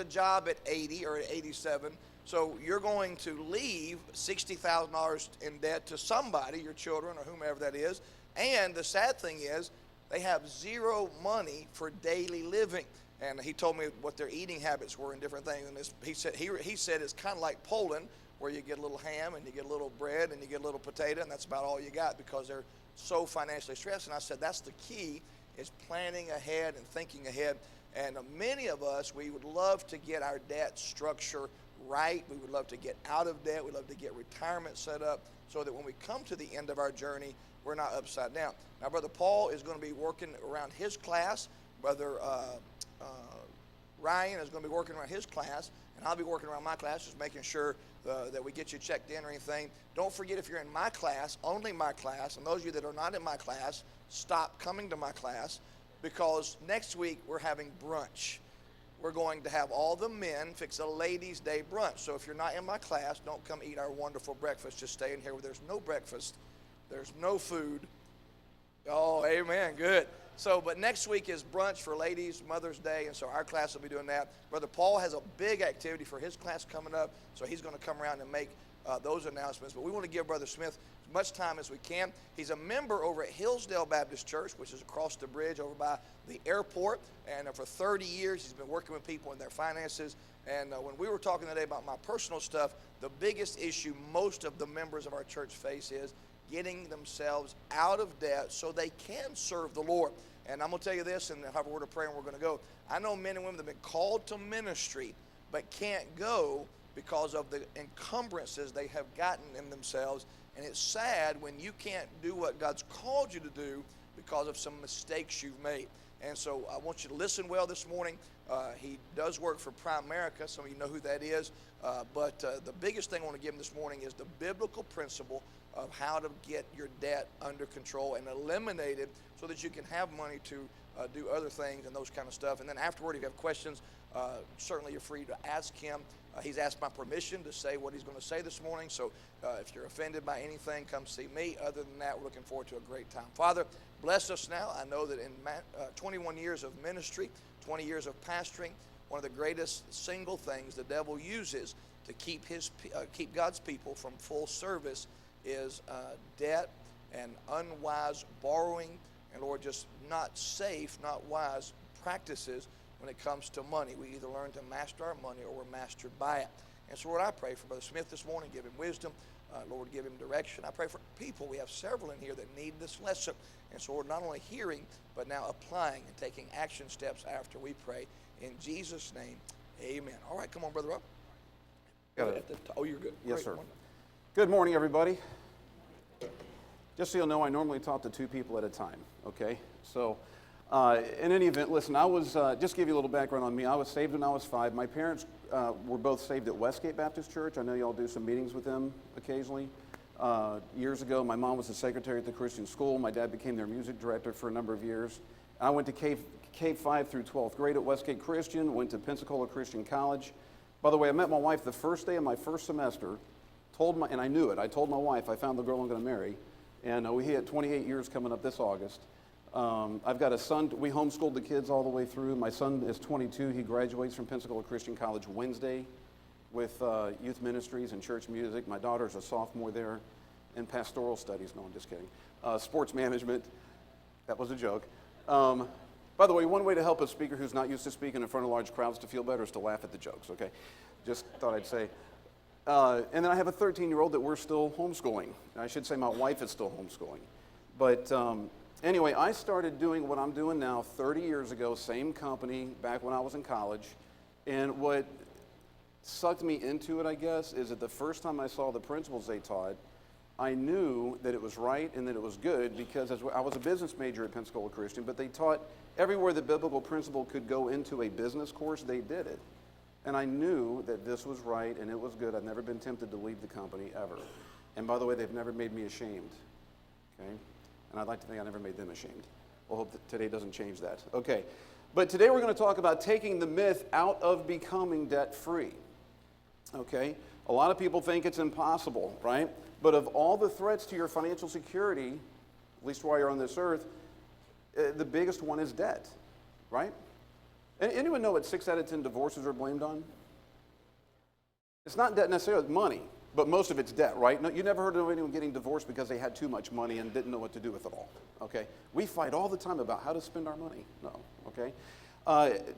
a job at 80 or at 87. So you're going to leave $60,000 in debt to somebody, your children or whomever that is. And the sad thing is, they have zero money for daily living. And he told me what their eating habits were and different things. And he said it's kind of like Poland, where you get a little ham and you get a little bread and you get a little potato, and that's about all you got because they're so financially stressed. And I said that's the key, is planning ahead and thinking ahead. And many of us, we would love to get our debt structure right. We would love to get out of debt. We'd love to get retirement set up so that when we come to the end of our journey, we're not upside down. Now, Brother Paul is going to be working around his class. Brother Ryan is going to be working around his class, and I'll be working around my class, just making sure that we get you checked in or anything. Don't forget, if you're in my class, only my class, and those of you that are not in my class, stop coming to my class, because next week we're having brunch. We're going to have all the men fix a ladies' day brunch. So if you're not in my class, don't come eat our wonderful breakfast. Just stay in here where there's no breakfast, there's no food. Oh, amen, good. So, but next week is brunch for ladies, Mother's Day, and so our class will be doing that. Brother Paul has a big activity for his class coming up, so he's going to come around and make those announcements. But we want to give Brother Smith as much time as we can. He's a member over at Hillsdale Baptist Church, which is across the bridge over by the airport, and for 30 years he's been working with people in their finances. And when we were talking today about my personal stuff, the biggest issue most of the members of our church face is getting themselves out of debt so they can serve the Lord. And I'm going to tell you this, and have a word of prayer, and we're going to go. I know men and women that have been called to ministry but can't go because of the encumbrances they have gotten in themselves. And it's sad when you can't do what God's called you to do because of some mistakes you've made. And so I want you to listen well this morning. He does work for Primerica. Some of you know who that is. But the biggest thing I want to give him this morning is the biblical principle of how to get your debt under control and eliminate it so that you can have money to do other things and those kind of stuff. And then afterward, if you have questions, certainly you're free to ask him. He's asked my permission to say what he's going to say this morning. So if you're offended by anything, come see me. Other than that, we're looking forward to a great time. Father, bless us now. I know that in 21 years of ministry, 20 years of pastoring, one of the greatest single things the devil uses to keep God's people from full service is debt and unwise borrowing, and Lord, just not safe, not wise practices when it comes to money. We either learn to master our money or we're mastered by it. And so, Lord, I pray for Brother Smith this morning. Give him wisdom. Lord, give him direction. I pray for people. We have several in here that need this lesson. And so, Lord, not only hearing, but now applying and taking action steps after we pray. In Jesus' name, amen. All right, come on, Brother Rob. Oh, you're good. Yes, Great. sir. Good morning, everybody. Just so you'll know, I normally talk to two people at a time, okay? So, in any event, listen, I was, just give you a little background on me. I was saved when I was 5. My parents were both saved at Westgate Baptist Church. I know y'all do some meetings with them occasionally. Years ago, my mom was the secretary at the Christian school. My dad became their music director for a number of years. I went to K-5 through 12th grade at Westgate Christian, went to Pensacola Christian College. By the way, I met my wife the first day of my first semester, and I knew it. I told my wife I found the girl I'm going to marry, and we hit 28 years coming up this August. I've got a son. We homeschooled the kids all the way through. My son is 22. He graduates from Pensacola Christian College Wednesday with youth ministries and church music. My daughter's a sophomore there in pastoral studies. No, I'm just kidding. Sports management. That was a joke. By the way, one way to help a speaker who's not used to speaking in front of large crowds to feel better is to laugh at the jokes, okay? Just thought I'd say. And then I have a 13-year-old that we're still homeschooling. I should say my wife is still homeschooling. But anyway, I started doing what I'm doing now 30 years ago, same company, back when I was in college. And what sucked me into it, I guess, is that the first time I saw the principles they taught, I knew that it was right and that it was good because I was a business major at Pensacola Christian, but they taught everywhere the biblical principle could go into a business course, they did it. And I knew that this was right and it was good. I've never been tempted to leave the company ever. And by the way, they've never made me ashamed, okay? And I'd like to think I never made them ashamed. We'll hope that today doesn't change that. Okay, but today we're going to talk about taking the myth out of becoming debt-free, okay? A lot of people think it's impossible, right? But of all the threats to your financial security, at least while you're on this earth, the biggest one is debt, right? Anyone know what 6 out of 10 divorces are blamed on? It's not debt necessarily, money, but most of it's debt, right? No, you never heard of anyone getting divorced because they had too much money and didn't know what to do with it all, okay? We fight all the time about how to spend our money. No, okay?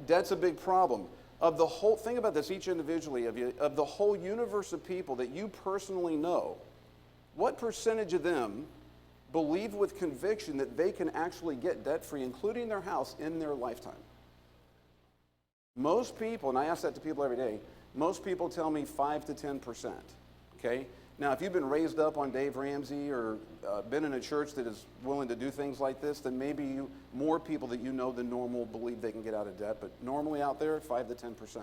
Debt's a big problem. Of the whole, think about this each individually, of the whole universe of people that you personally know, what percentage of them believe with conviction that they can actually get debt-free, including their house, in their lifetime? Most people, and I ask that to people every day, most people tell me 5 to 10%, okay? Now, if you've been raised up on Dave Ramsey or been in a church that is willing to do things like this, then maybe more people that you know than normal believe they can get out of debt, but normally out there, 5 to 10%,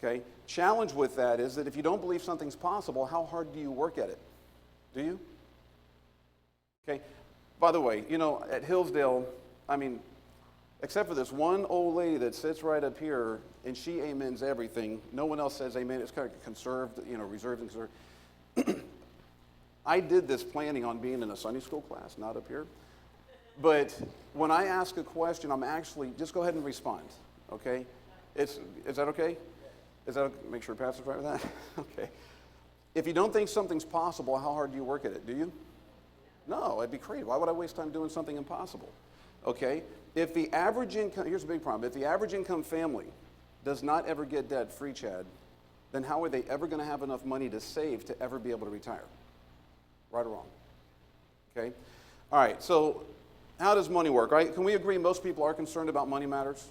okay? Challenge with that is that if you don't believe something's possible, how hard do you work at it? Do you? Okay, by the way, you know, at Hillsdale, I mean, except for this one old lady that sits right up here, and she amens everything. No one else says amen. It's kind of conserved, you know, reserved and conserved. I did this planning on being in a Sunday school class, not up here. But when I ask a question, I'm actually, just go ahead and respond, okay? Is that okay? Is that okay? Make sure Pastor's right with that? Okay. If you don't think something's possible, how hard do you work at it? Do you? No, it'd be crazy. Why would I waste time doing something impossible? Okay? If the average income, here's a big problem. If the average income family does not ever get debt-free, Chad, then how are they ever going to have enough money to save to ever be able to retire? Right or wrong? Okay? All right, so how does money work, right? Can we agree most people are concerned about money matters?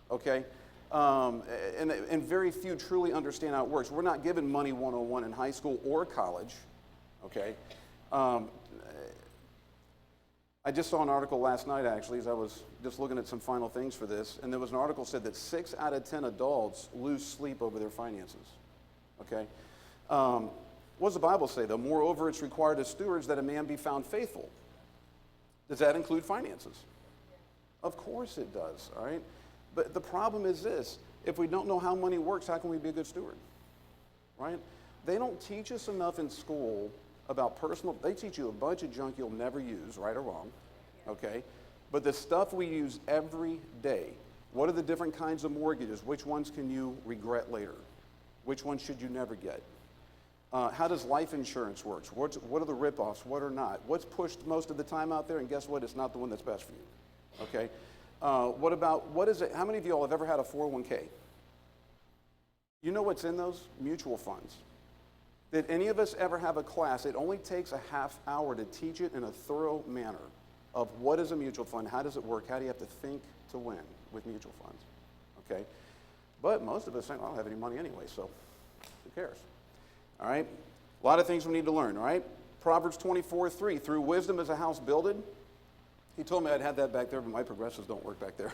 Okay? And very few truly understand how it works. We're not given money 101 in high school or college, okay? I just saw an article last night, actually, as I was just looking at some final things for this, and there was an article that said that 6 out of 10 adults lose sleep over their finances, okay? What does the Bible say, though? Moreover, it's required of stewards that a man be found faithful. Does that include finances? Of course it does, all right? But the problem is this. If we don't know how money works, how can we be a good steward, right? They don't teach us enough in school about personal, they teach you a bunch of junk you'll never use, right or wrong, okay? But the stuff we use every day, what are the different kinds of mortgages? Which ones can you regret later? Which ones should you never get? How does life insurance work? What are the ripoffs? What are not? What's pushed most of the time out there? And guess what? It's not the one that's best for you, okay? What is it? How many of you all have ever had a 401k? You know what's in those? Mutual funds. Did any of us ever have a class? It only takes a half hour to teach it in a thorough manner of what is a mutual fund, how does it work, how do you have to think to win with mutual funds, okay? But most of us think, I don't have any money anyway, so who cares? All right? A lot of things we need to learn, all right? Proverbs 24:3, through wisdom is a house builded. He told me I'd have that back there, but my progressives don't work back there.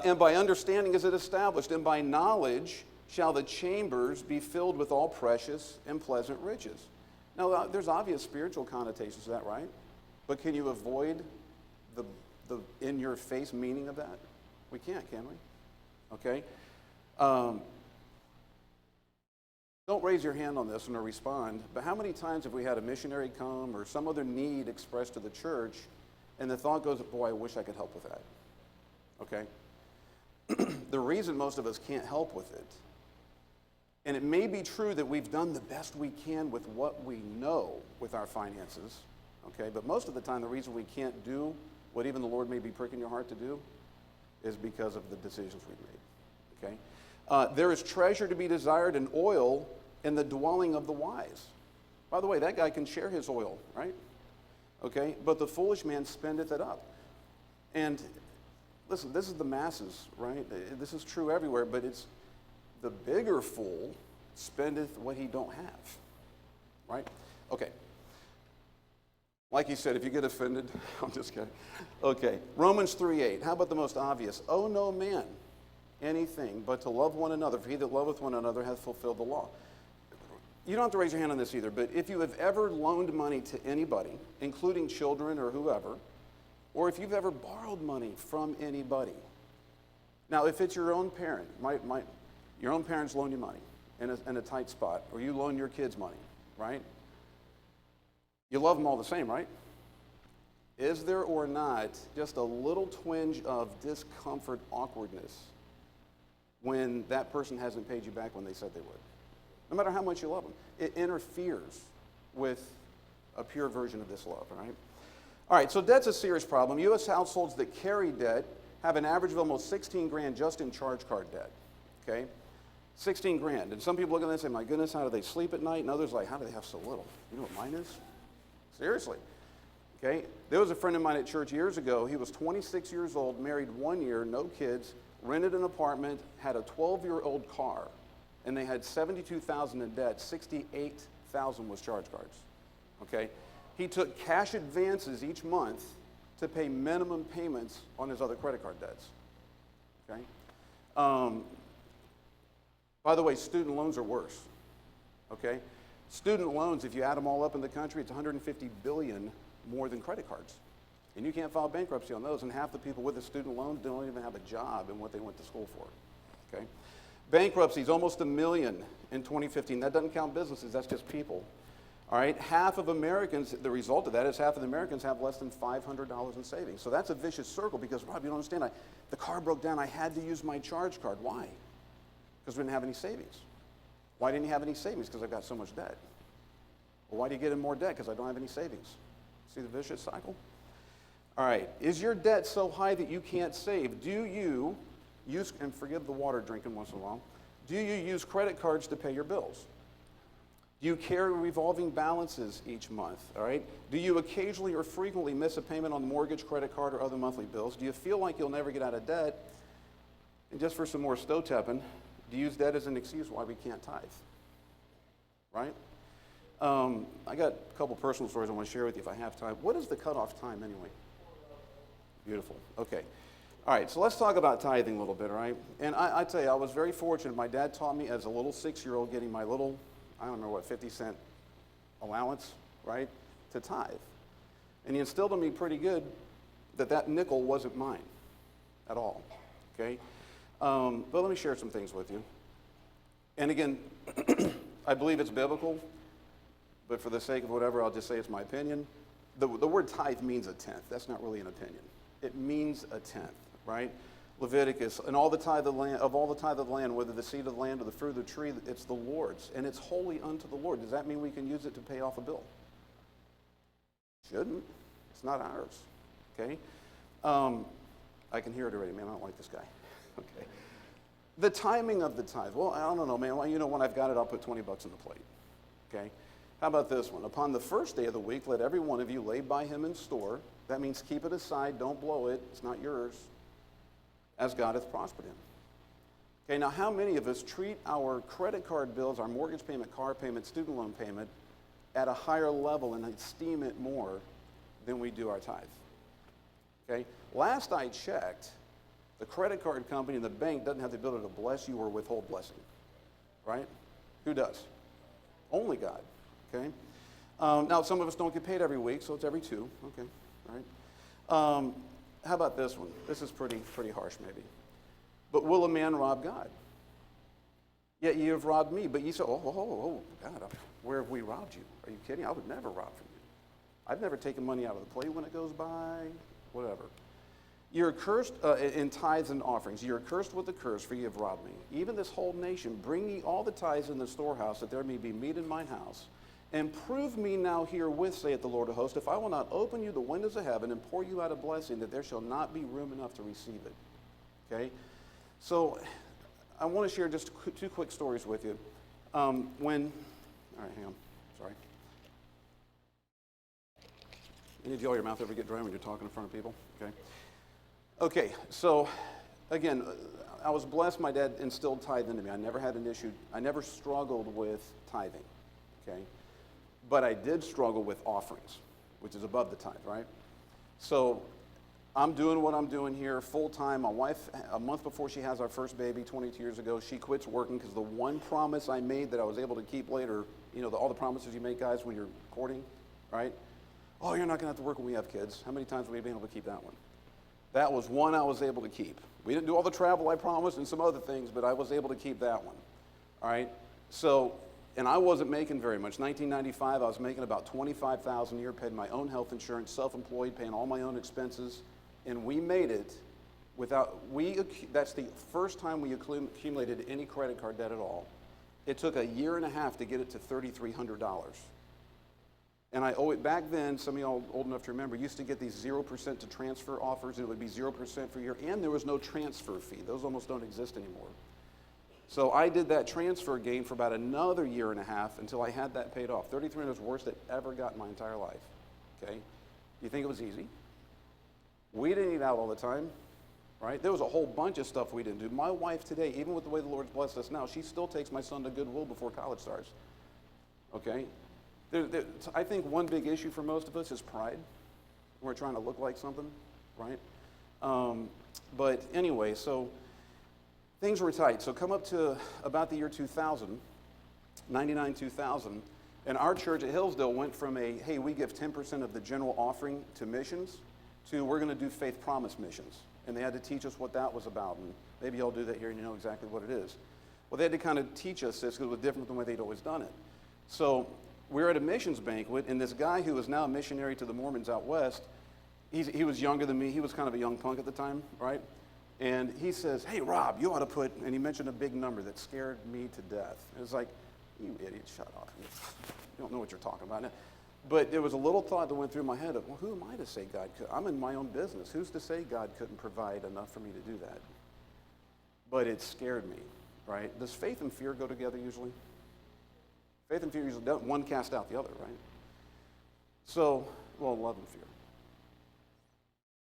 And by understanding is it established, and by knowledge shall the chambers be filled with all precious and pleasant riches. Now, there's obvious spiritual connotations to that, right? But can you avoid the in-your-face meaning of that? We can't, can we? Okay? Don't raise your hand on this or respond, but how many times have we had a missionary come or some other need expressed to the church, and the thought goes, boy, I wish I could help with that, okay? The reason most of us can't help with it, and it may be true that we've done the best we can with what we know with our finances, okay? But most of the time, the reason we can't do what even the Lord may be pricking your heart to do is because of the decisions we've made, okay? There is treasure to be desired and oil in the dwelling of the wise. By the way, that guy can share his oil, right? Okay? But the foolish man spendeth it up. And listen, this is the masses, right? This is true everywhere, but it's the bigger fool spendeth what he don't have, right? Okay. Like he said, if you get offended, I'm just kidding. Okay, Romans 3:8. How about the most obvious? Owe no man anything but to love one another, for he that loveth one another hath fulfilled the law. You don't have to raise your hand on this either, but if you have ever loaned money to anybody, including children or whoever, or if you've ever borrowed money from anybody, now if it's your own parent, your own parents loan you money in a tight spot, or you loan your kids money, right? You love them all the same, right? Is there or not just a little twinge of discomfort, awkwardness, when that person hasn't paid you back when they said they would? No matter how much you love them. It interferes with a pure version of this love, all right? All right, so debt's a serious problem. U.S. households that carry debt have an average of almost 16 grand just in charge card debt, okay? 16 grand. And some people look at that and say, my goodness, how do they sleep at night? And others like, how do they have so little? You know what mine is? Seriously. Okay? There was a friend of mine at church years ago. He was 26 years old, married 1 year, no kids, rented an apartment, had a 12-year-old car, and they had $72,000 in debt. $68,000 was charge cards. Okay? He took cash advances each month to pay minimum payments on his other credit card debts. Okay? By the way, student loans are worse. Okay? Student loans, if you add them all up in the country, it's $150 billion more than credit cards. And you can't file bankruptcy on those, and half the people with the student loans don't even have a job in what they went to school for. Okay? Bankruptcies, almost 1 million in 2015. That doesn't count businesses, that's just people. All right, half of Americans, the result of that is half of the Americans have less than $500 in savings. So that's a vicious circle because, Rob, you don't understand. The car broke down, I had to use my charge card. Why? Because we didn't have any savings. Why didn't you have any savings? Because I've got so much debt. Well, why do you get in more debt? Because I don't have any savings. See the vicious cycle? All right, is your debt so high that you can't save? Do you use, and forgive the water drinking once in a while, do you use credit cards to pay your bills? Do you carry revolving balances each month, all right? Do you occasionally or frequently miss a payment on the mortgage, credit card, or other monthly bills? Do you feel like you'll never get out of debt? And just for some more toe-tapping, do you use debt as an excuse why we can't tithe, right? I got a couple personal stories I want to share with you if I have time. What is the cutoff time anyway? Beautiful, okay. All right, so let's talk about tithing a little bit, all right? And I tell you, I was very fortunate. My dad taught me as a little 6-year-old getting my little, I don't remember what, 50-cent allowance, right, to tithe. And he instilled in me pretty good that that nickel wasn't mine at all, okay? But let me share some things with you. And again, I believe it's biblical, but for the sake of whatever, I'll just say it's my opinion. The word tithe means a tenth. That's not really an opinion. It means a tenth, right? Leviticus, and all the tithe of the land, of all the tithe of the land, whether the seed of the land or the fruit of the tree, it's the Lord's, and it's holy unto the Lord. Does that mean we can use it to pay off a bill? Shouldn't. It's not ours, okay? I can hear it already, man. I don't like this guy. Okay. The timing of the tithe. Well, I don't know, man. Well, you know, when I've got it, I'll put 20 bucks in the plate, okay? How about this one? Upon the first day of the week, let every one of you lay by him in store. That means keep it aside, don't blow it. It's not yours. As God hath prospered him. Okay, now how many of us treat our credit card bills, our mortgage payment, car payment, student loan payment at a higher level and esteem it more than we do our tithe? Okay, last I checked, the credit card company and the bank doesn't have the ability to bless you or withhold blessing, right? Who does? Only God, okay? Now some of us don't get paid every week, so it's every 2, okay, all right? How about this one? This is pretty harsh maybe. But will a man rob God? Yet you have robbed me. But you say, oh, God, where have we robbed you? Are you kidding? I would never rob from you. I've never taken money out of the plate when it goes by, whatever. You're cursed in tithes and offerings. You're cursed with a curse, for you have robbed me. Even this whole nation, bring ye all the tithes in the storehouse, that there may be meat in mine house. And prove me now herewith, saith the Lord of hosts, if I will not open you the windows of heaven and pour you out a blessing, that there shall not be room enough to receive it. Okay? So I want to share just 2 quick stories with you. All right, hang on. Sorry. You need to yell your mouth ever get dry when you're talking in front of people? Okay? Okay, so again, I was blessed. My dad instilled tithe into me. I never had an issue. I never struggled with tithing. Okay? But I did struggle with offerings, which is above the tithe, right? So I'm doing what I'm doing here full time. My wife, a month before she has our first baby 22 years ago, she quits working because the one promise I made that I was able to keep later, you know, all the promises you make, guys, when you're courting, right? Oh, you're not going to have to work when we have kids. How many times have we been able to keep that one? That was one I was able to keep. We didn't do all the travel I promised and some other things, but I was able to keep that one, all right? So and I wasn't making very much. 1995, I was making about $25,000 a year, paid my own health insurance, self-employed, paying all my own expenses, and we made it that's the first time we accumulated any credit card debt at all. It took a year and a half to get it to $3,300. And I owe it back then, some of y'all old enough to remember, used to get these 0% to transfer offers, and it would be 0% for a year, and there was no transfer fee. Those almost don't exist anymore. So I did that transfer game for about another year and a half until I had that paid off. $3,300 was the worst I'd ever got in my entire life, okay? You think it was easy? We didn't eat out all the time, right? There was a whole bunch of stuff we didn't do. My wife today, even with the way the Lord's blessed us now, she still takes my son to Goodwill before college starts, okay? I think one big issue for most of us is pride. We're trying to look like something, right? But anyway, so things were tight. So come up to about the year 2000, 99, 2000, and our church at Hillsdale went from hey, we give 10% of the general offering to missions, to we're going to do faith promise missions. And they had to teach us what that was about. And maybe y'all do that here and you know exactly what it is. Well, they had to kind of teach us this because it was different than the way they'd always done it. So we were at a missions banquet, and this guy who was now a missionary to the Mormons out west, he was younger than me. He was kind of a young punk at the time, right? And he says, hey, Rob, you ought to put, and he mentioned a big number that scared me to death. It was like, you idiot, shut up. You don't know what you're talking about. But there was a little thought that went through my head of, well, who am I to say God could? I'm in my own business. Who's to say God couldn't provide enough for me to do that? But it scared me, right? Does faith and fear go together usually? Faith and fear usually don't. One cast out the other, right? So, well, love and fear.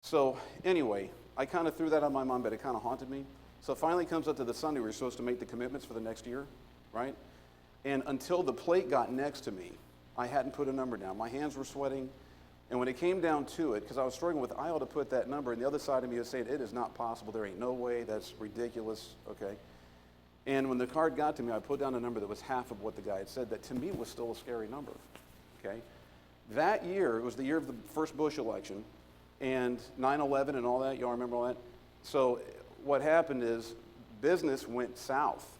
So anyway, I kind of threw that on my mind, but it kind of haunted me. So it finally comes up to the Sunday we're supposed to make the commitments for the next year, right? And until the plate got next to me, I hadn't put a number down. My hands were sweating. And when it came down to it, because I was struggling with, I ought to put that number, and the other side of me was saying, it is not possible. There ain't no way. That's ridiculous, okay? And when the card got to me, I put down a number that was half of what the guy had said. That to me was still a scary number, okay? That year, it was the year of the first Bush election, and 9/11 and all that. Y'all remember all that? So what happened is business went south.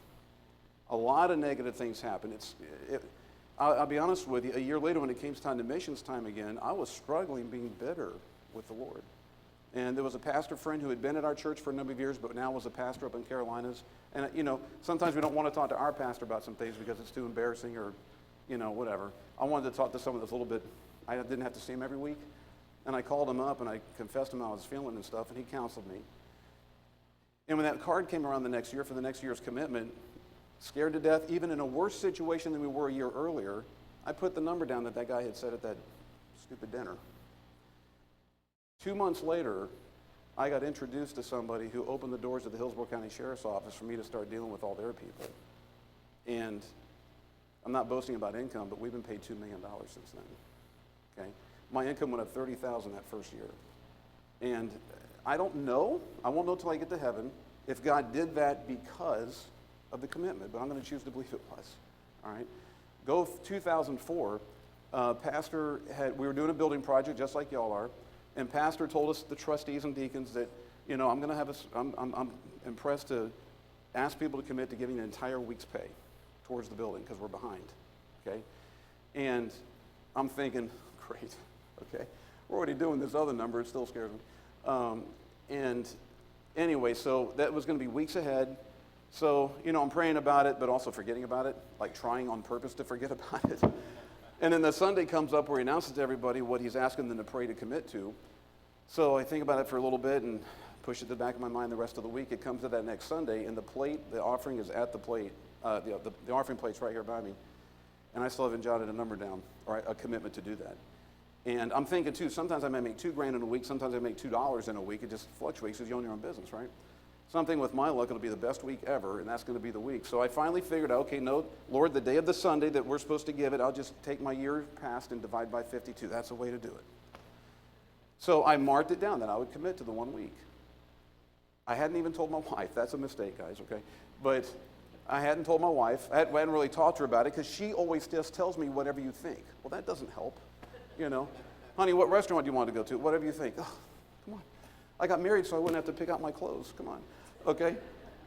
A lot of negative things happened. I'll be honest with you, a year later when it came time to missions time again, I was struggling being bitter with the Lord. And there was a pastor friend who had been at our church for a number of years, but now was a pastor up in Carolinas. And, you know, sometimes we don't want to talk to our pastor about some things because it's too embarrassing or, you know, whatever. I wanted to talk to someone that's a little bit, I didn't have to see him every week. And I called him up and I confessed to him how I was feeling and stuff, and he counseled me. And when that card came around the next year for the next year's commitment, scared to death, even in a worse situation than we were a year earlier, I put the number down that guy had said at that stupid dinner. 2 months later, I got introduced to somebody who opened the doors of the Hillsborough County Sheriff's Office for me to start dealing with all their people. And I'm not boasting about income, but we've been paid $2 million since then, okay? My income went up $30,000 that first year. And I don't know, I won't know till I get to heaven, if God did that because of the commitment, but I'm going to choose to believe it was, all right? Go 2004, we were doing a building project just like y'all are, and pastor told us, the trustees and deacons, that, you know, I'm impressed to ask people to commit to giving an entire week's pay towards the building because we're behind, okay? And I'm thinking, great, okay? We're already doing this other number, it still scares me. And anyway, so that was going to be weeks ahead. So, you know, I'm praying about it, but also forgetting about it, like trying on purpose to forget about it. And then the Sunday comes up where he announces to everybody what he's asking them to pray to commit to. So I think about it for a little bit and push it to the back of my mind the rest of the week. It comes to that next Sunday, and the plate, the offering is at the plate. The offering plate's right here by me. And I still haven't jotted a number down, or a commitment to do that. And I'm thinking, too, sometimes I may make $2,000 in a week, sometimes I make $2 in a week. It just fluctuates because you own your own business, right? Something with my luck, it'll be the best week ever, and that's going to be the week. So I finally figured out, okay, no, Lord, the day of the Sunday that we're supposed to give it, I'll just take my year past and divide by 52. That's a way to do it. So I marked it down that I would commit to the 1 week. I hadn't even told my wife. That's a mistake, guys, okay? But I hadn't told my wife. I hadn't really talked to her about it because she always just tells me whatever you think. Well, that doesn't help, you know. Honey, what restaurant do you want to go to? Whatever you think. Oh, come on. I got married so I wouldn't have to pick out my clothes. Come on. Okay?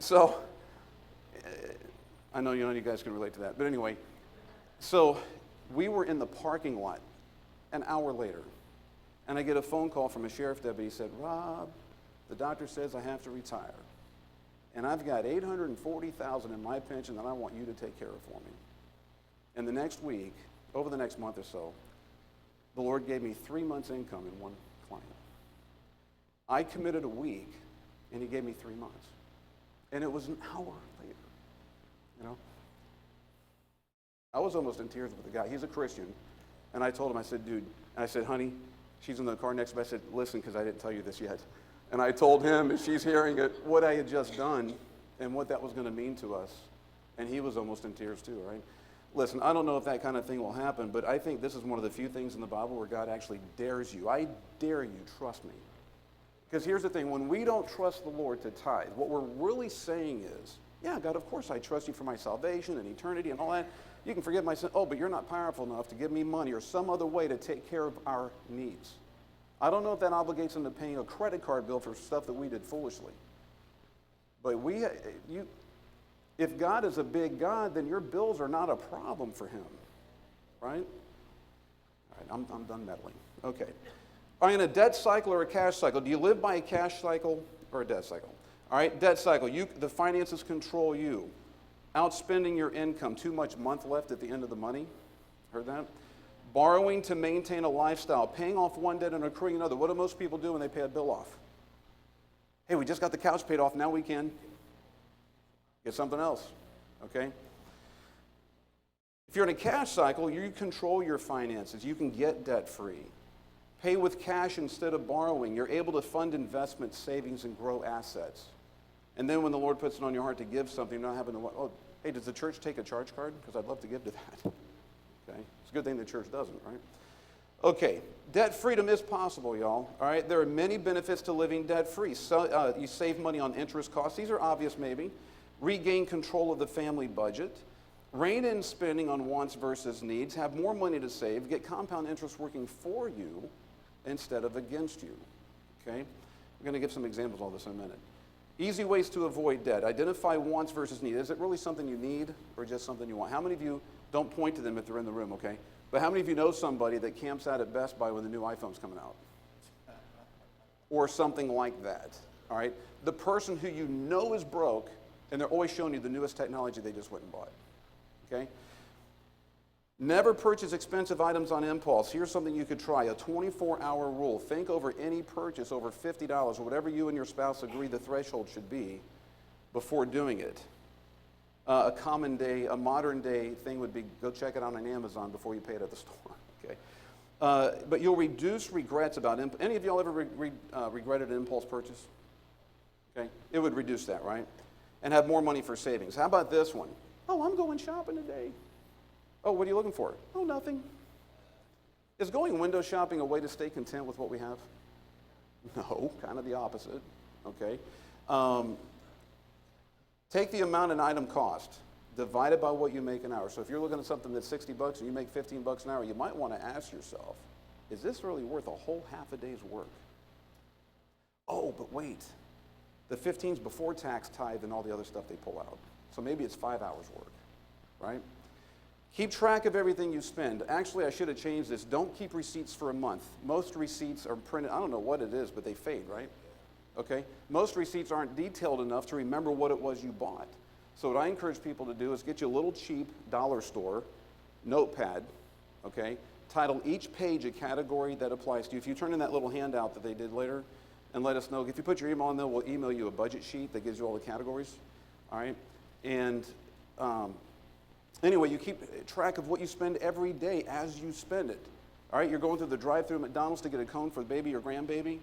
So, I know you guys can relate to that. But anyway, So we were in the parking lot an hour later, and I get a phone call from a sheriff deputy. He said, Rob, the doctor says I have to retire, and I've got $840,000 in my pension that I want you to take care of for me. And the next week, over the next month or so, the Lord gave me 3 months' income in one client. I committed a week, and he gave me 3 months. And it was an hour later, you know. I was almost in tears with the guy. He's a Christian. And I told him, I said, dude, and I said, honey, she's in the car next to me. I said, listen, because I didn't tell you this yet. And I told him, and she's hearing it, what I had just done and what that was going to mean to us. And he was almost in tears too, right? Listen, I don't know if that kind of thing will happen, but I think this is one of the few things in the Bible where God actually dares you. I dare you, trust me. Because here's the thing, when we don't trust the Lord to tithe, what we're really saying is, yeah, God, of course I trust you for my salvation and eternity and all that. You can forgive my sin. Oh, but you're not powerful enough to give me money or some other way to take care of our needs. I don't know if that obligates him to paying a credit card bill for stuff that we did foolishly. But if God is a big God, then your bills are not a problem for him, right? All right, I'm done meddling. Okay. Are you in a debt cycle or a cash cycle? Do you live by a cash cycle or a debt cycle? All right, debt cycle. The finances control you. Outspending your income, too much month left at the end of the money. Heard that? Borrowing to maintain a lifestyle, paying off one debt and accruing another. What do most people do when they pay a bill off? Hey, we just got the couch paid off, now we can get something else, okay? If you're in a cash cycle, you control your finances. You can get debt-free. Pay with cash instead of borrowing. You're able to fund investments, savings, and grow assets. And then when the Lord puts it on your heart to give something, you're not having to, oh, hey, does the church take a charge card? Because I'd love to give to that. Okay? It's a good thing the church doesn't, right? Okay, debt freedom is possible, y'all. All right, there are many benefits to living debt-free. So, you save money on interest costs. These are obvious, maybe. Regain control of the family budget. Rein in spending on wants versus needs. Have more money to save. Get compound interest working for you instead of against you. Okay? We're going to give some examples of this in a minute. Easy ways to avoid debt. Identify wants versus needs. Is it really something you need or just something you want? How many of you, don't point to them if they're in the room, okay? But how many of you know somebody that camps out at Best Buy when the new iPhone's coming out? Or something like that, all right? The person who you know is broke, and they're always showing you the newest technology they just went and bought, okay? Never purchase expensive items on impulse. Here's something you could try, a 24-hour rule. Think over any purchase over $50 or whatever you and your spouse agree the threshold should be before doing it. A common day, a modern day thing would be go check it out on Amazon before you pay it at the store, okay? But you'll reduce regrets about any of y'all ever regretted an impulse purchase? Okay, it would reduce that, right? And have more money for savings. How about this one? Oh, I'm going shopping today. Oh, what are you looking for? Oh, nothing. Is going window shopping a way to stay content with what we have? No, kind of the opposite, okay? Take the amount an item cost, divide it by what you make an hour. So if you're looking at something that's $60 and you make $15 an hour, you might want to ask yourself, is this really worth a whole half a day's work? Oh, but wait. The 15's before tax, tithe, and all the other stuff they pull out. So maybe it's 5 hours work, right? Keep track of everything you spend. Actually, I should have changed this. Don't keep receipts for a month. Most receipts are printed, I don't know what it is, but they fade, right? Okay? Most receipts aren't detailed enough to remember what it was you bought. So what I encourage people to do is get you a little cheap dollar store notepad, okay? Title each page a category that applies to you. If you turn in that little handout that they did later, and let us know. If you put your email in there, we'll email you a budget sheet that gives you all the categories, all right? And anyway, you keep track of what you spend every day as you spend it, all right? You're going through the drive-thru at McDonald's to get a cone for the baby or grandbaby,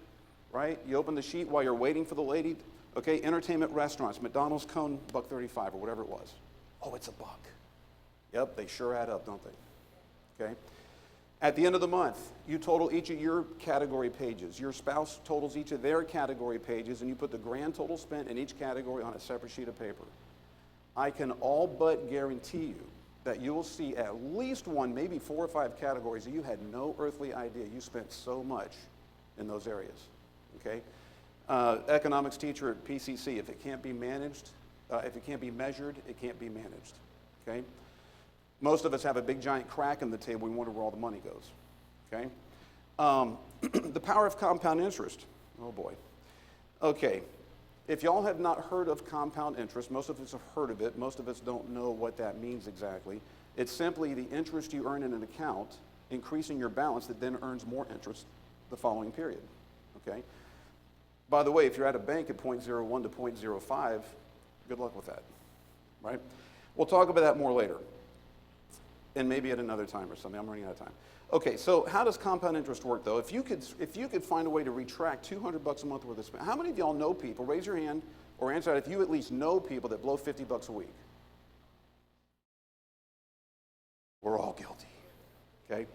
right? You open the sheet while you're waiting for the lady, okay? Entertainment restaurants, McDonald's cone, $1.35 or whatever it was. Oh, it's $1. Yep, they sure add up, don't they? Okay? At the end of the month, you total each of your category pages. Your spouse totals each of their category pages, and you put the grand total spent in each category on a separate sheet of paper. I can all but guarantee you that you will see at least one, maybe 4 or 5 categories that you had no earthly idea you spent so much in those areas, okay? Economics teacher at PCC, if it can't be managed, if it can't be measured, it can't be managed, okay? Most of us have a big giant crack in the table. We wonder where all the money goes, okay? The power of compound interest. Oh boy. Okay, if y'all have not heard of compound interest, most of us have heard of it. Most of us don't know what that means exactly. It's simply the interest you earn in an account, increasing your balance that then earns more interest the following period, okay? By the way, if you're at a bank at 0.01 to 0.05, good luck with that, right? We'll talk about that more later, and maybe at another time or something. I'm running out of time. Okay, so how does compound interest work, though? If you could find a way to retract $200 a month worth of spending, how many of y'all know people, raise your hand or answer that, if you at least know people that blow $50 a week? We're all guilty, okay?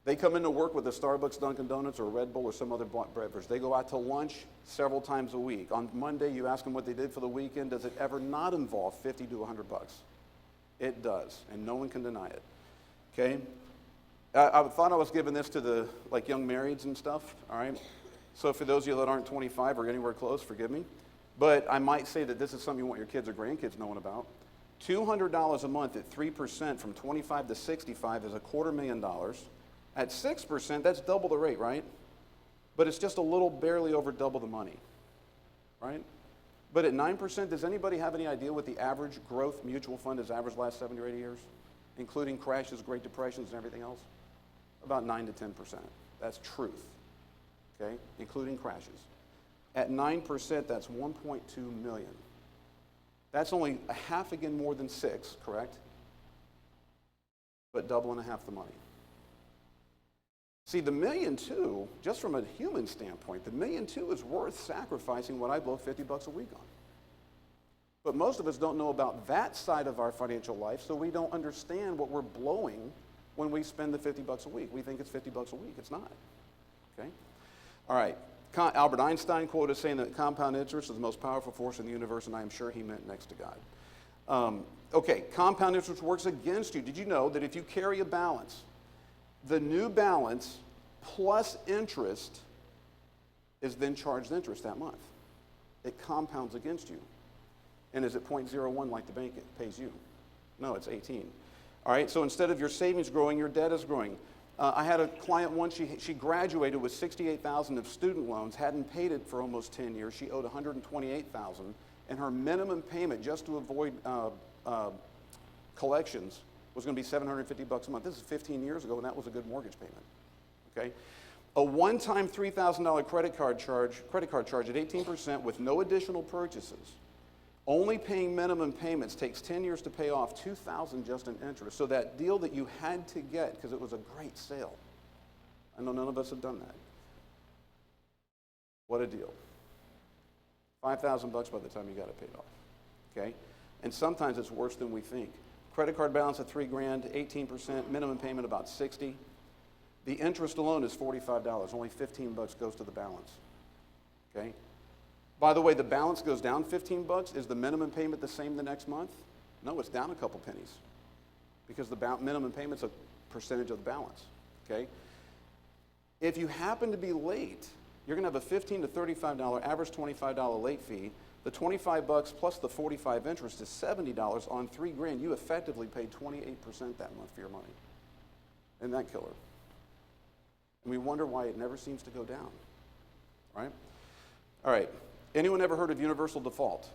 They come into work with a Starbucks, Dunkin' Donuts, or a Red Bull or some other beverage. They go out to lunch several times a week. On Monday, you ask them what they did for the weekend. Does it ever not involve 50 to 100 bucks? It does, and no one can deny it, okay? I thought I was giving this to the young marrieds and stuff, all right? So for those of you that aren't 25 or anywhere close, forgive me. But I might say that this is something you want your kids or grandkids knowing about. $200 a month at 3% from 25 to 65 is $250,000. At 6%, that's double the rate, right? But it's just a little barely over double the money, right? But at 9%, does anybody have any idea what the average growth mutual fund has averaged last 70 or 80 years, including crashes, Great Depressions, and everything else? About 9 to 10%. That's truth, okay, including crashes. At 9%, that's 1.2 million. That's only a half again more than 6, correct? But double and a half the money. See, the $1.2 million, just from a human standpoint, the $1.2 million is worth sacrificing what I blow $50 a week on. But most of us don't know about that side of our financial life, so we don't understand what we're blowing when we spend the $50 a week. We think it's $50 a week. It's not, okay? All right. Albert Einstein quoted saying that compound interest is the most powerful force in the universe, and I am sure he meant next to God. Okay, compound interest works against you. Did you know that if you carry a balance, the new balance plus interest is then charged interest that month? It compounds against you. And is it 0.01 like the bank pays you? No, it's 18. All right, so instead of your savings growing, your debt is growing. I had a client once, she graduated with $68,000 of student loans, hadn't paid it for almost 10 years. She owed $128,000, and her minimum payment just to avoid collections was going to be $750 a month. This is 15 years ago, and that was a good mortgage payment, okay? A one-time $3,000 credit card charge at 18% with no additional purchases, only paying minimum payments, takes 10 years to pay off $2,000 just in interest. So that deal that you had to get because it was a great sale, I know none of us have done that. What a deal. $5,000 by the time you got it paid off, okay? And sometimes it's worse than we think. Credit card balance at $3,000, 18%, minimum payment about $60. The interest alone is $45. Only $15 goes to the balance, okay? By the way, the balance goes down $15. Is the minimum payment the same the next month? No, it's down a couple pennies because the minimum payment's a percentage of the balance, okay? If you happen to be late, you're going to have a $15 to $35 average $25 late fee. The $25 plus the $45 interest is $70 on $3,000. You effectively paid 28% that month for your money. Isn't that killer? And we wonder why it never seems to go down, right? All right. Anyone ever heard of universal default?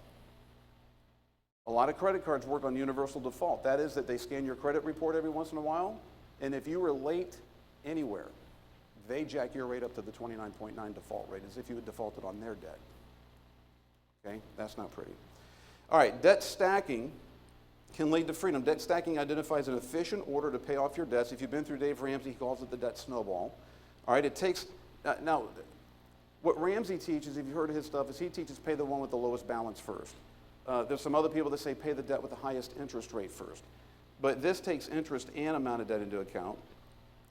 A lot of credit cards work on universal default. That is that they scan your credit report every once in a while, and if you were late anywhere, they jack your rate up to the 29.9 default rate as if you had defaulted on their debt. Okay, that's not pretty. All right, debt stacking can lead to freedom. Debt stacking identifies an efficient order to pay off your debts. If you've been through Dave Ramsey, he calls it the debt snowball. All right, it takes, now, what Ramsey teaches, if you've heard of his stuff, is he teaches pay the one with the lowest balance first. There's some other people that say pay the debt with the highest interest rate first. But this takes interest and amount of debt into account.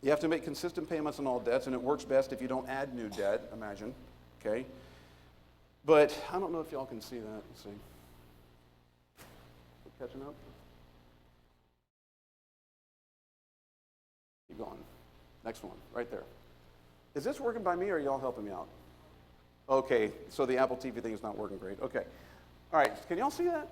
You have to make consistent payments on all debts, and it works best if you don't add new debt, imagine, okay? But I don't know if y'all can see that. Let's see. Catching up? Keep going. Next one, right there. Is this working by me, or are y'all helping me out? Okay, so the Apple TV thing is not working great. Okay. All right, can y'all see that?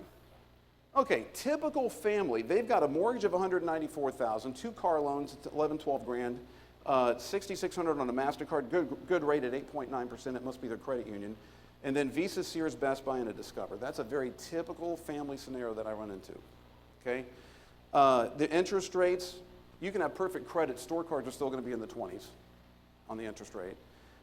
Okay, typical family, they've got a mortgage of $194,000, 2 car loans, 11, 12 grand, $6,600 on a MasterCard, good rate at 8.9%, it must be their credit union, and then Visa, Sears, Best Buy, and a Discover. That's a very typical family scenario that I run into, okay? The interest rates, you can have perfect credit, store cards are still gonna be in the 20s on the interest rate,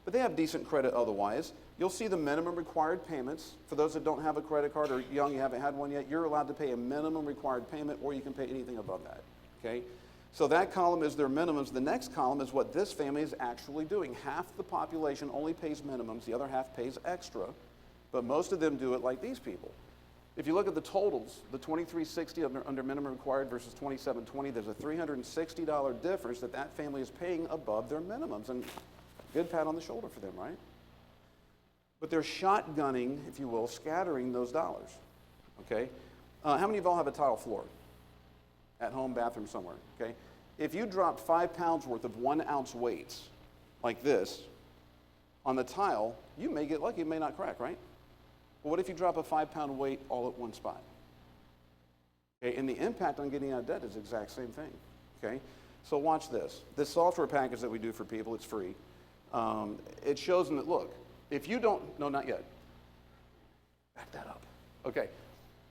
but they have decent credit otherwise. You'll see the minimum required payments. For those that don't have a credit card or young, you haven't had one yet, you're allowed to pay a minimum required payment, or you can pay anything above that, okay? So that column is their minimums. The next column is what this family is actually doing. Half the population only pays minimums, the other half pays extra, but most of them do it like these people. If you look at the totals, the $2,360 under minimum required versus $2,720, there's a $360 difference that family is paying above their minimums, and good pat on the shoulder for them, right? But they're shotgunning, if you will, scattering those dollars, okay? How many of y'all have a tile floor? At home, bathroom, somewhere, okay? If you drop 5 pounds worth of 1 ounce weights, like this, on the tile, you may get lucky, it may not crack, right? But what if you drop a 5-pound weight all at one spot? Okay, and the impact on getting out of debt is the exact same thing, okay? So watch this. This software package that we do for people, it's free. It shows them that, look, if you don't, no, not yet. Back that up. Okay,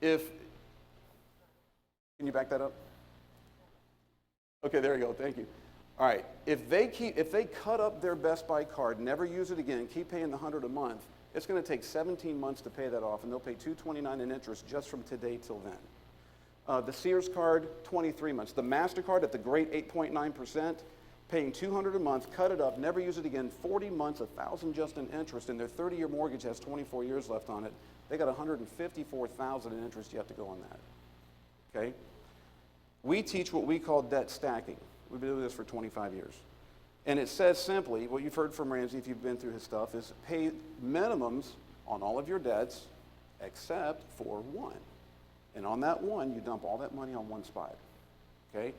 can you back that up? Okay, there you go, thank you. All right, if they cut up their Best Buy card, never use it again, keep paying the $100 a month, it's gonna take 17 months to pay that off, and they'll pay $229 in interest just from today till then. The Sears card, 23 months. The MasterCard at the great 8.9%, paying $200 a month, cut it up, never use it again, 40 months, $1,000 just in interest, and their 30-year mortgage has 24 years left on it. They got $154,000 in interest yet to go on that, okay? We teach what we call debt stacking. We've been doing this for 25 years. And it says simply, what you've heard from Ramsey if you've been through his stuff, is pay minimums on all of your debts except for one. And on that one, you dump all that money on one spot, okay?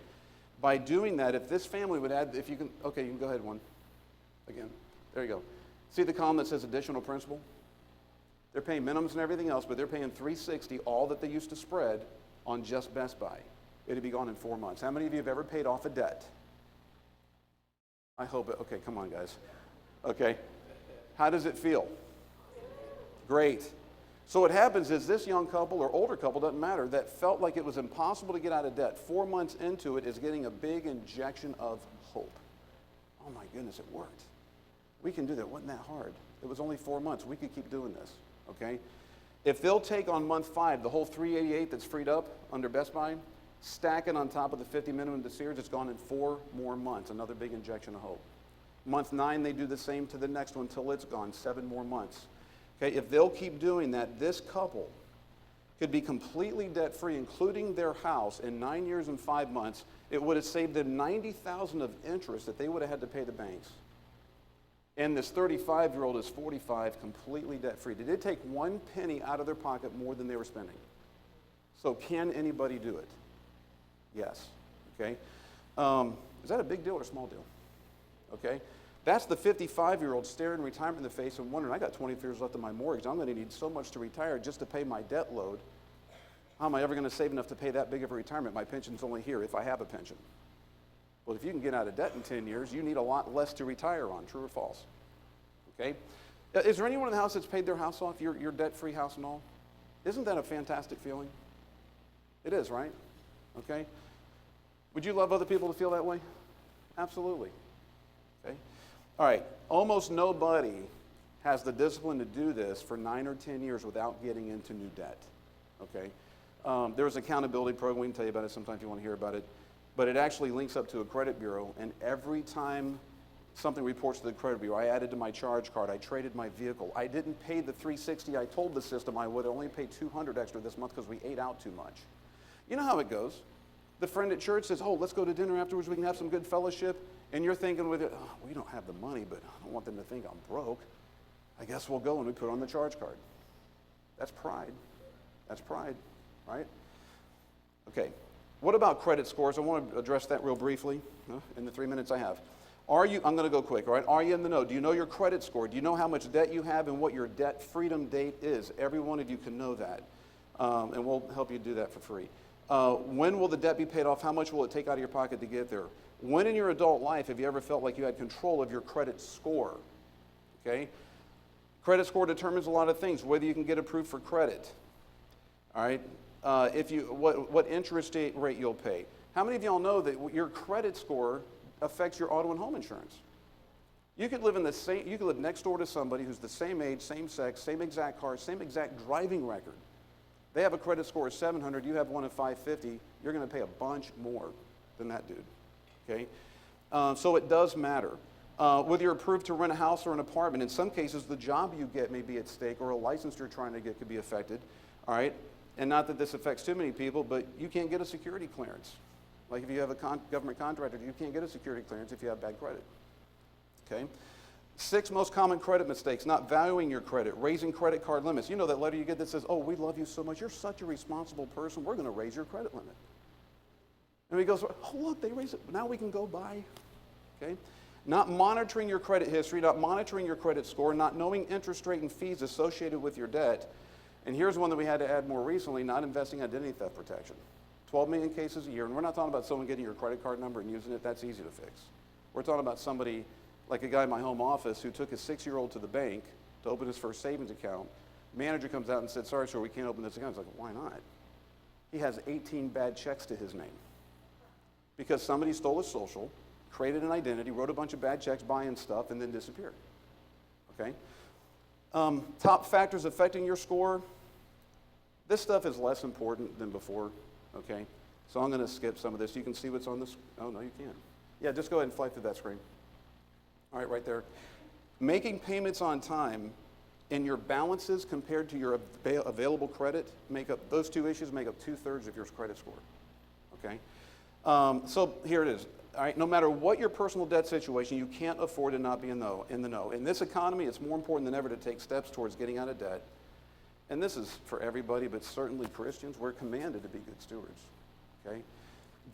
By doing that, if this family would add, if you can, okay, you can go ahead one. Again, there you go. See the column that says additional principal? They're paying minimums and everything else, but they're paying $360, all that they used to spread, on just Best Buy. It'd be gone in 4 months. How many of you have ever paid off a debt? I hope it, okay, come on guys. Okay, how does it feel? Great. So what happens is this young couple or older couple, doesn't matter, that felt like it was impossible to get out of debt, 4 months into it is getting a big injection of hope. Oh my goodness, it worked. We can do that, wasn't that hard? It was only 4 months, we could keep doing this, okay? If they'll take on month 5, the whole $388 that's freed up under Best Buy, stack it on top of the 50 minimum to Sears, it's gone in 4 more months, another big injection of hope. Month 9, they do the same to the next one until it's gone, 7 more months. Okay, if they'll keep doing that, this couple could be completely debt-free, including their house, in 9 years and 5 months. It would have saved them $90,000 of interest that they would have had to pay the banks. And this 35-year-old is 45, completely debt-free. Did it take 1 penny out of their pocket more than they were spending? So can anybody do it? Yes, okay? Is that a big deal or a small deal? Okay? That's the 55-year-old staring retirement in the face and wondering, I got 23 years left of my mortgage. I'm going to need so much to retire just to pay my debt load. How am I ever going to save enough to pay that big of a retirement? My pension's only here if I have a pension. Well, if you can get out of debt in 10 years, you need a lot less to retire on, true or false? Okay? Is there anyone in the house that's paid their house off, your debt-free house and all? Isn't that a fantastic feeling? It is, right? Okay? Would you love other people to feel that way? Absolutely. Okay? All right, almost nobody has the discipline to do this for 9 or 10 years without getting into new debt, okay? There's an accountability program, we can tell you about it sometime if you want to hear about it, but it actually links up to a credit bureau, and every time something reports to the credit bureau, I added to my charge card, I traded my vehicle, I didn't pay the $360 I told the system I would, I only paid $200 extra this month because we ate out too much. You know how it goes. The friend at church says, oh, let's go to dinner afterwards, we can have some good fellowship. And you're thinking with it, oh, we don't have the money, but I don't want them to think I'm broke. I guess we'll go and we put it on the charge card. That's pride. That's pride, right? Okay, what about credit scores? I want to address that real briefly in the 3 minutes I have. I'm going to go quick, all right? Are you in the know? Do you know your credit score? Do you know how much debt you have and what your debt freedom date is? Every one of you can know that. and we'll help you do that for free. When will the debt be paid off? How much will it take out of your pocket to get there? When in your adult life have you ever felt like you had control of your credit score? Okay? Credit score determines a lot of things, whether you can get approved for credit. All right? What interest rate you'll pay. How many of y'all know that your credit score affects your auto and home insurance? You could live next door to somebody who's the same age, same sex, same exact car, same exact driving record. They have a credit score of 700, you have one of 550, you're going to pay a bunch more than that dude, okay? So it does matter. Whether you're approved to rent a house or an apartment, in some cases the job you get may be at stake, or a license you're trying to get could be affected, all right? And not that this affects too many people, but you can't get a security clearance. Like if you have a government contractor, you can't get a security clearance if you have bad credit, okay? 6 most common credit mistakes: not valuing your credit, raising credit card limits. You know that letter you get that says, oh, we love you so much, you're such a responsible person, we're going to raise your credit limit. And he goes, oh, look, they raised it, now we can go buy, okay? Not monitoring your credit history, not monitoring your credit score, not knowing interest rate and fees associated with your debt. And here's one that we had to add more recently: not investing in identity theft protection. 12 million cases a year, and we're not talking about someone getting your credit card number and using it. That's easy to fix. We're talking about somebody like a guy in my home office who took his 6-year-old to the bank to open his first savings account. Manager comes out and said, sorry, sir, we can't open this account. He's like, why not? He has 18 bad checks to his name because somebody stole his social, created an identity, wrote a bunch of bad checks, buying stuff, and then disappeared, okay? Top factors affecting your score. This stuff is less important than before, okay? So I'm going to skip some of this. You can see what's on this. Oh, no, you can't. Yeah, just go ahead and fly through that screen. All right, right there. Making payments on time and your balances compared to your available credit those two issues make up 2/3 of your credit score, okay? So here it is. All right, no matter what your personal debt situation, you can't afford to not be in the know. In this economy, it's more important than ever to take steps towards getting out of debt. And this is for everybody, but certainly Christians. We're commanded to be good stewards, okay?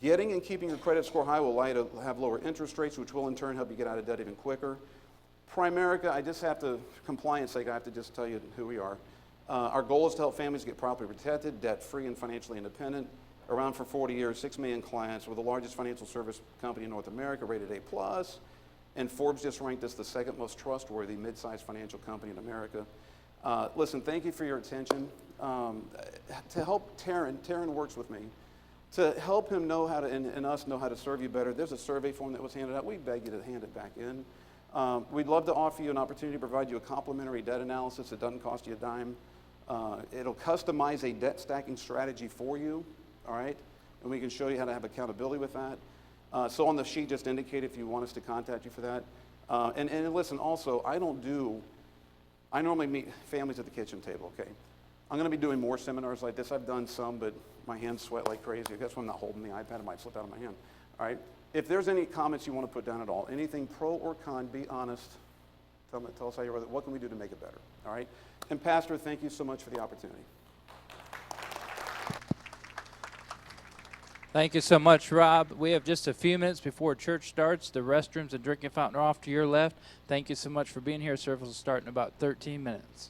Getting and keeping your credit score high will allow you to have lower interest rates, which will in turn help you get out of debt even quicker. Primerica, I just have to, compliance sake, I have to just tell you who we are. Our goal is to help families get properly protected, debt-free, and financially independent. Around for 40 years, 6 million clients. We're the largest financial service company in North America, rated A+, and Forbes just ranked us the 2nd most trustworthy mid-sized financial company in America. Listen, thank you for your attention. To help Taryn works with me. To help him know how to, and us know how to serve you better, there's a survey form that was handed out. We beg you to hand it back in. We'd love to offer you an opportunity to provide you a complimentary debt analysis. It doesn't cost you a dime. It'll customize a debt stacking strategy for you, all right? And we can show you how to have accountability with that. So on the sheet, just indicate if you want us to contact you for that. And listen, also, I normally meet families at the kitchen table, okay? I'm going to be doing more seminars like this. I've done some, but my hands sweat like crazy. That's why I'm not holding the iPad. It might slip out of my hand. All right? If there's any comments you want to put down at all, anything pro or con, be honest. Tell us how you read it. What can we do to make it better? All right? And Pastor, thank you so much for the opportunity. Thank you so much, Rob. We have just a few minutes before church starts. The restrooms and drinking fountain are off to your left. Thank you so much for being here. Service will start in about 13 minutes.